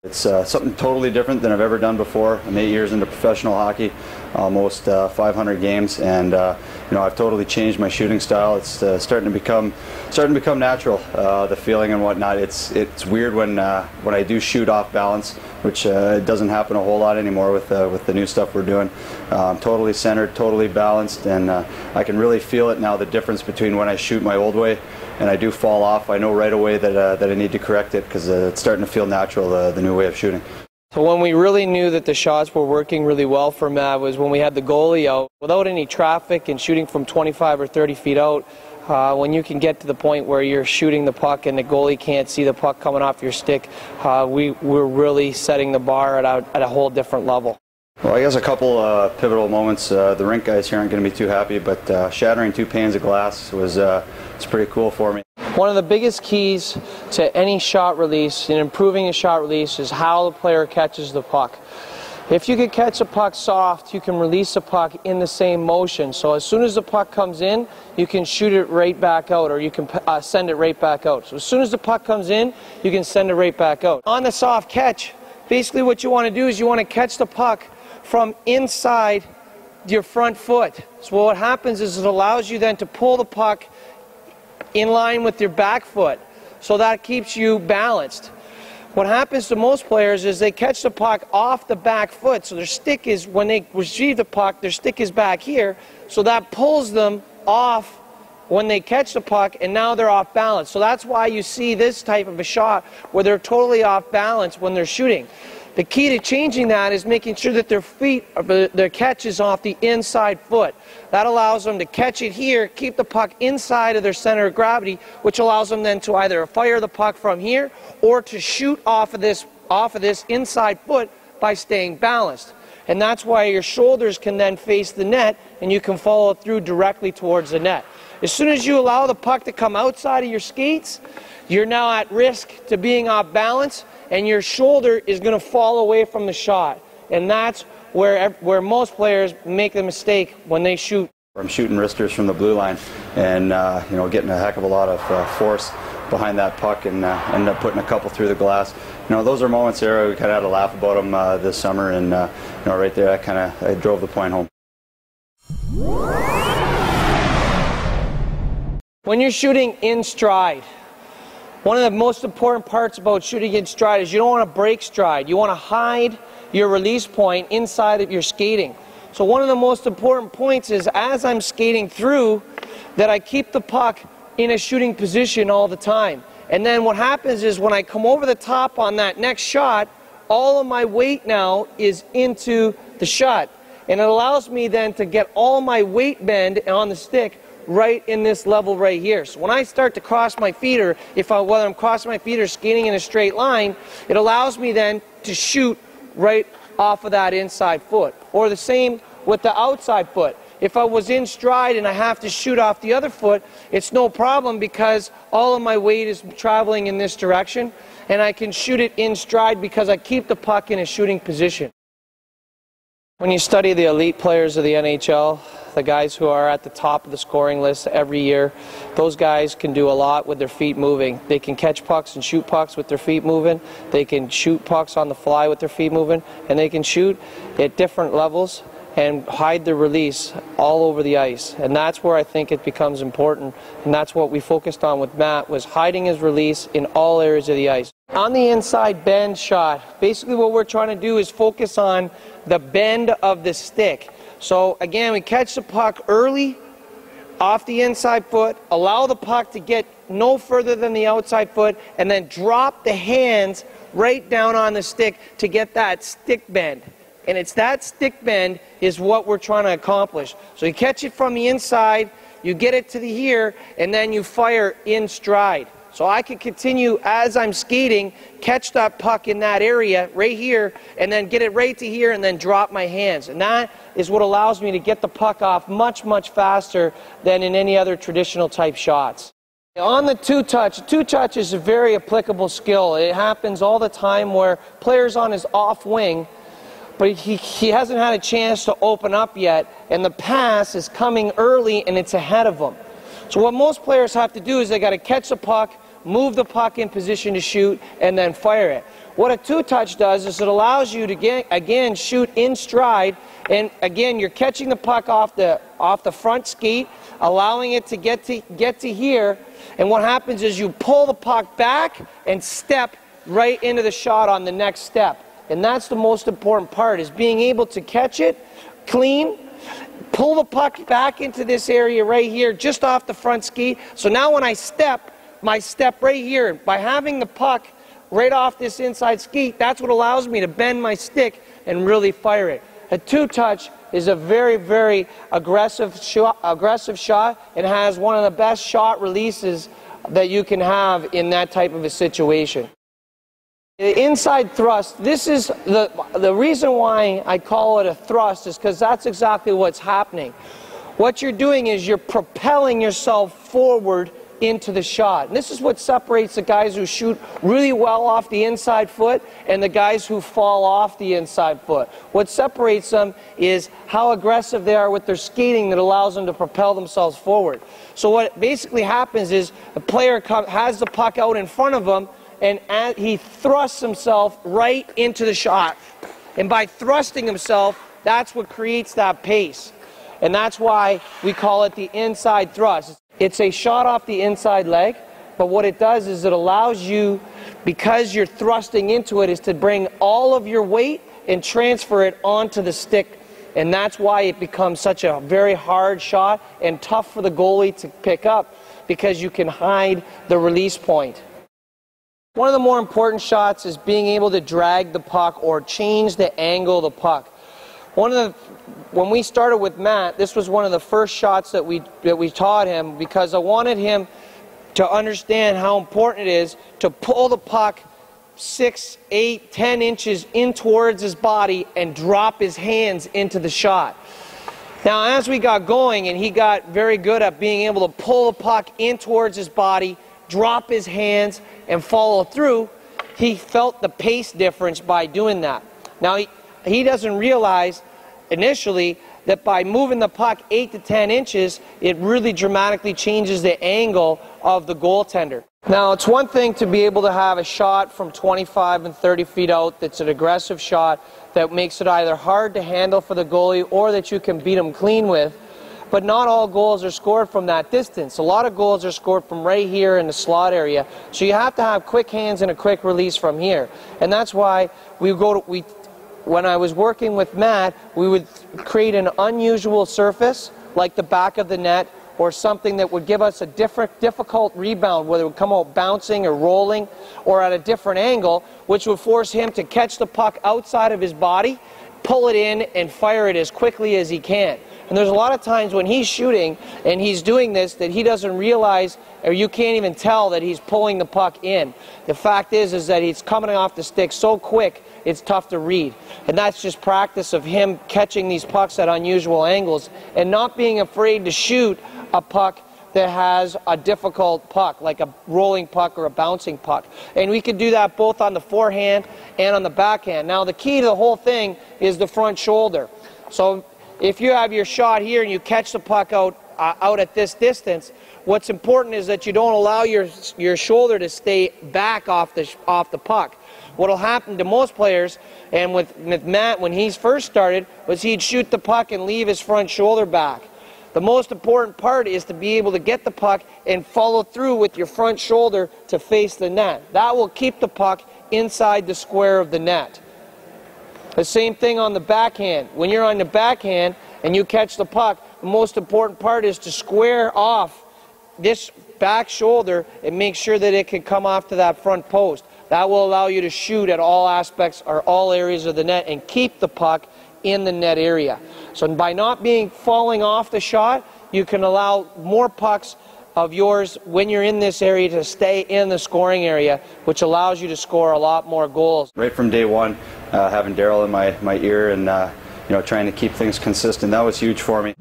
It's something totally different than I've ever done before. I'm 8 years into professional hockey, almost 500 games, and you know, I've totally changed my shooting style. It's starting to become natural. The feeling and whatnot. It's weird when I do shoot off balance, which doesn't happen a whole lot anymore with the new stuff we're doing. I'm totally centered, totally balanced, and I can really feel it now. The difference between when I shoot my old way and I do fall off, I know right away that I need to correct it, because it's starting to feel natural, the new way of shooting. So when we really knew that the shots were working really well for Matt was when we had the goalie out. Without any traffic and shooting from 25 or 30 feet out, when you can get to the point where you're shooting the puck and the goalie can't see the puck coming off your stick, we're really setting the bar at a whole different level. Well, I guess a couple pivotal moments. The rink guys here aren't going to be too happy, but shattering 2 panes of glass was it's pretty cool for me. One of the biggest keys to any shot release and improving a shot release is how the player catches the puck. If you can catch a puck soft, you can release the puck in the same motion. So as soon as the puck comes in, you can shoot it right back out, or you can send it right back out. So as soon as the puck comes in, you can send it right back out. On the soft catch, basically what you want to do is you want to catch the puck from inside your front foot. So what happens is it allows you then to pull the puck in line with your back foot, so that keeps you balanced. What happens to most players is they catch the puck off the back foot, so their stick is, when they receive the puck, their stick is back here, so that pulls them off when they catch the puck, and now they're off balance. So that's why you see this type of a shot where they're totally off balance when they're shooting. The key to changing that is making sure that their catch is off the inside foot. That allows them to catch it here, keep the puck inside of their center of gravity, which allows them then to either fire the puck from here or to shoot off of this inside foot by staying balanced. And that's why your shoulders can then face the net and you can follow through directly towards the net. As soon as you allow the puck to come outside of your skates, you're now at risk to being off balance, and your shoulder is going to fall away from the shot. And that's where most players make the mistake when they shoot. I'm shooting wristers from the blue line, and you know, getting a heck of a lot of force behind that puck, and end up putting a couple through the glass. You know, those are moments there we kind of had to laugh about them this summer, and you know, right there I drove the point home. When you're shooting in stride, one of the most important parts about shooting in stride is you don't want to break stride. You want to hide your release point inside of your skating. So one of the most important points is, as I'm skating through, that I keep the puck in a shooting position all the time. And then what happens is when I come over the top on that next shot, all of my weight now is into the shot. And it allows me then to get all my weight bend on the stick right in this level right here. So when I start to cross my feet, or whether I'm crossing my feet or skating in a straight line, it allows me then to shoot right off of that inside foot. Or the same with the outside foot. If I was in stride and I have to shoot off the other foot, it's no problem, because all of my weight is traveling in this direction, and I can shoot it in stride because I keep the puck in a shooting position. When you study the elite players of the NHL, the guys who are at the top of the scoring list every year, those guys can do a lot with their feet moving. They can catch pucks and shoot pucks with their feet moving. They can shoot pucks on the fly with their feet moving. And they can shoot at different levels and hide their release all over the ice. And that's where I think it becomes important. And that's what we focused on with Matt, was hiding his release in all areas of the ice. On the inside bend shot, basically what we're trying to do is focus on the bend of the stick. So again, we catch the puck early off the inside foot, allow the puck to get no further than the outside foot, and then drop the hands right down on the stick to get that stick bend. And it's that stick bend is what we're trying to accomplish. So you catch it from the inside, you get it to the here, and then you fire in stride. So I can continue as I'm skating, catch that puck in that area right here, and then get it right to here, and then drop my hands. And that is what allows me to get the puck off much, much faster than in any other traditional type shots. On the two-touch is a very applicable skill. It happens all the time where players on his off wing, but he hasn't had a chance to open up yet, and the pass is coming early and it's ahead of him. So what most players have to do is they got to catch the puck, move the puck in position to shoot, and then fire it. What a two-touch does is it allows you to, again, shoot in stride, and again, you're catching the puck off the front skate, allowing it to get to here, and what happens is you pull the puck back and step right into the shot on the next step. And that's the most important part, is being able to catch it clean, pull the puck back into this area right here, just off the front skate. So now when I step, my step right here, by having the puck right off this inside skate, that's what allows me to bend my stick and really fire it. A two-touch is a very, very aggressive shot, and has one of the best shot releases that you can have in that type of a situation. The inside thrust, this is the reason why I call it a thrust, is because that's exactly what's happening. What you're doing is you're propelling yourself forward into the shot. And this is what separates the guys who shoot really well off the inside foot and the guys who fall off the inside foot. What separates them is how aggressive they are with their skating that allows them to propel themselves forward. So what basically happens is the player has the puck out in front of him, and he thrusts himself right into the shot. And by thrusting himself, that's what creates that pace. And that's why we call it the inside thrust. It's a shot off the inside leg, but what it does is it allows you, because you're thrusting into it, is to bring all of your weight and transfer it onto the stick. And that's why it becomes such a very hard shot and tough for the goalie to pick up, because you can hide the release point. One of the more important shots is being able to drag the puck or change the angle of the puck. When we started with Matt, this was one of the first shots that we taught him, because I wanted him to understand how important it is to pull the puck 6, 8, 10 inches in towards his body and drop his hands into the shot. Now, as we got going and he got very good at being able to pull the puck in towards his body, drop his hands, and follow through, he felt the pace difference by doing that. Now, he doesn't realize initially that by moving the puck 8 to 10 inches, it really dramatically changes the angle of the goaltender. Now, it's one thing to be able to have a shot from 25 and 30 feet out that's an aggressive shot that makes it either hard to handle for the goalie or that you can beat him clean with. But not all goals are scored from that distance. A lot of goals are scored from right here in the slot area. So you have to have quick hands and a quick release from here. And that's why when I was working with Matt, we would create an unusual surface, like the back of the net, or something that would give us a difficult rebound, whether it would come out bouncing or rolling or at a different angle, which would force him to catch the puck outside of his body, pull it in, and fire it as quickly as he can. And there's a lot of times when he's shooting and he's doing this that he doesn't realize, or you can't even tell that he's pulling the puck in. The fact is that he's coming off the stick so quick, it's tough to read. And that's just practice of him catching these pucks at unusual angles and not being afraid to shoot a puck that has a difficult puck, like a rolling puck or a bouncing puck. And we can do that both on the forehand and on the backhand. Now, the key to the whole thing is the front shoulder. So if you have your shot here and you catch the puck out at this distance, what's important is that you don't allow your shoulder to stay back off the puck. What will happen to most players, and with Matt when he first started, was he'd shoot the puck and leave his front shoulder back. The most important part is to be able to get the puck and follow through with your front shoulder to face the net. That will keep the puck inside the square of the net. The same thing on the backhand. When you're on the backhand and you catch the puck, the most important part is to square off this back shoulder and make sure that it can come off to that front post. That will allow you to shoot at all aspects or all areas of the net and keep the puck in the net area. So by not falling off the shot, you can allow more pucks of yours when you're in this area to stay in the scoring area, which allows you to score a lot more goals. Right from day one, having Daryl in my ear and trying to keep things consistent, that was huge for me.